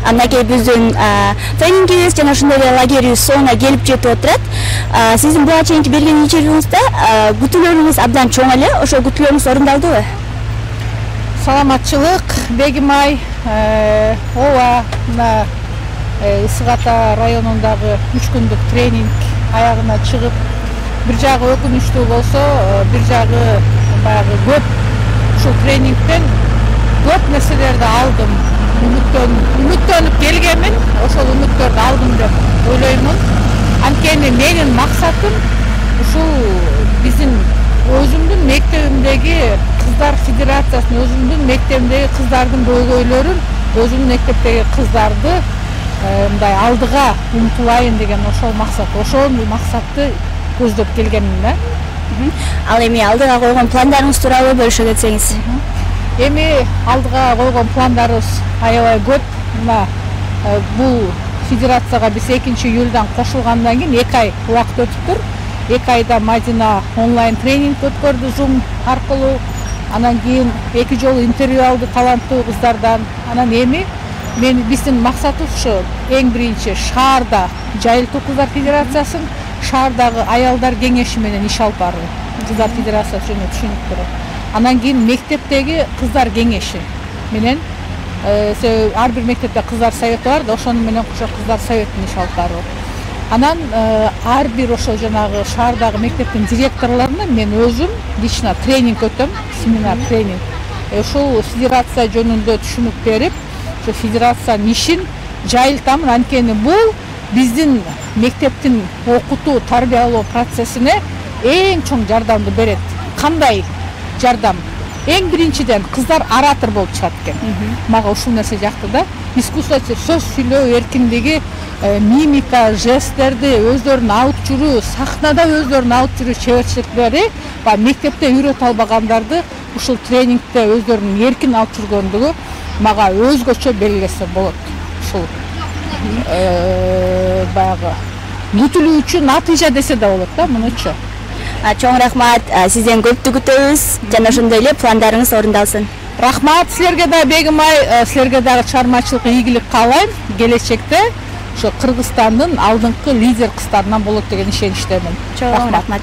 Анакей биздин тренингибиз жана ошондой эле лагерибиз соңуна келип жетип отурат. Сиздин буга чейинки берген интервьюңузда күтүүлөрүңүз абдан чоң эле. Ошол күтүүлөрүңүз орундалдыбы? Саламатчылык, Бегимай, ооба, мына Ысык Ата районундагы 3 күндүк тренинг аягына чыгып, бир жагы өкүнүчтүү болсо, бир жагы баягы көп ушул тренингден көп нерселерди алдым. Үмүттөнүп келгенмин, ошол үмүттөрдү алдым деп ойлоймун. Анткени менин максатым ушул биздин өзүмдүн мектебимдеги кыздар федерациясынын өзүмдүн мектебимдеги кыздардын көйгөйлөрүн, өзүмдүн мектептеги кыздарды мындай алдыга умтулайын деген ошол максат. Ошол максатты көздөп келгенмин да. Ал эми алдыга койгон пландарыңыз тууралуу бөлүшө кетсеңиз. Эми алдыга койгон пландарыбыз аябай көп. Мына бул федерацияга биз 2-июлдан кошулгандан кийин 2 ай убакыт өтүптүр. 2 айда Мадина онлайн тренинг өткөрдү Zoom аркылуу. Анан кийин 2 жолу интервью алды таланттуу кыздардан. Анан эми биздин максатыбыз ушу эң биринчи шаарда Жайылтуу кыздар федерациясын, шаардагы аялдар кеңеши менен иш алып баруу. Кыздар федерациясы жөнүндө түшүнүп турат. Анан кийин мектептеги кыздар кеңеши менен ар бир мектепте кыздар совети бар да, ошону менен кошо кыздар советин иш алып баруу. Анан ар бир ошо жанагы шаардагы мектептин директорлоруна мен өзүм лично тренинг өтөм, семинар тренинг. Ушул федерация жөнүндө түшүнүк берип, ошо федерациянын ишин жайылтамын. Анткени бул биздин мектептин окутуу, тарбиялоо процессине эң чоң жардамды берет. Кандай жардам? Эң биринчиден кыздар оратор болуп чыгат экен. Мага ушул нерсе жакты да. Искусство сөз сүйлөө эркиндиги, мимика, жесттерди өздөрүн алып жүрүү, сахнада өздөрүн алып жүрүү чеберчиликтери ба мектепте үйрөтө албагандарды ушул тренингде өздөрүнүн эркин алып жүргөндүгү мага өзгөчө белгилесе болот. Ушул баягы күтүлүүчү натыйжа десе да болот да, мунучу. Чоң рахмат, сизден көптү күтөбүз жана ошондой эле пландарыңыз орундалсын. Рахмат силерге да, Бегимай, силерге дагы чыгармачылык ийгилик каалайм. Келечекте ошо Кыргызстандын алдыңкы лидер кыздарынан болот деген ишеничтемин. Чоң рахмат.